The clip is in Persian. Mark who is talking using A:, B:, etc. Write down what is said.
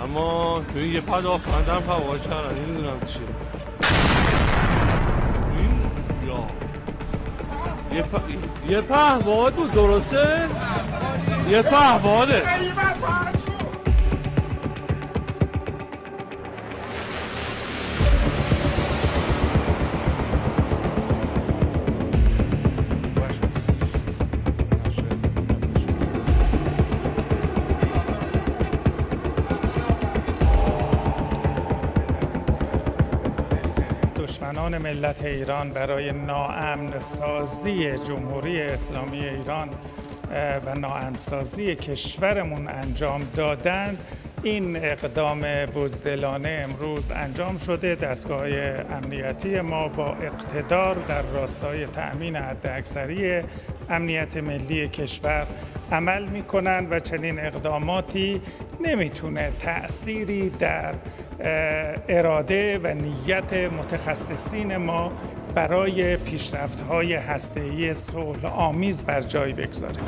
A: اما یه پدافندم هوا کردن نمیدونم چیه این یا یه پهباد بود درسته؟ یه پهباده
B: دشمنان ملت ایران برای ناامن سازی جمهوری اسلامی ایران و ناامن سازی کشورمون انجام دادن. این اقدام بزدلانه امروز انجام شده. دستگاه امنیتی ما با اقتدار در راستای تأمین حداکثری امنیت ملی کشور عمل می‌کنند و چنین اقداماتی نمیتونه تأثیری در اراده و نیت متخصصین ما برای پیشرفت‌های هسته‌ای صلح آمیز بر جای بگذاره.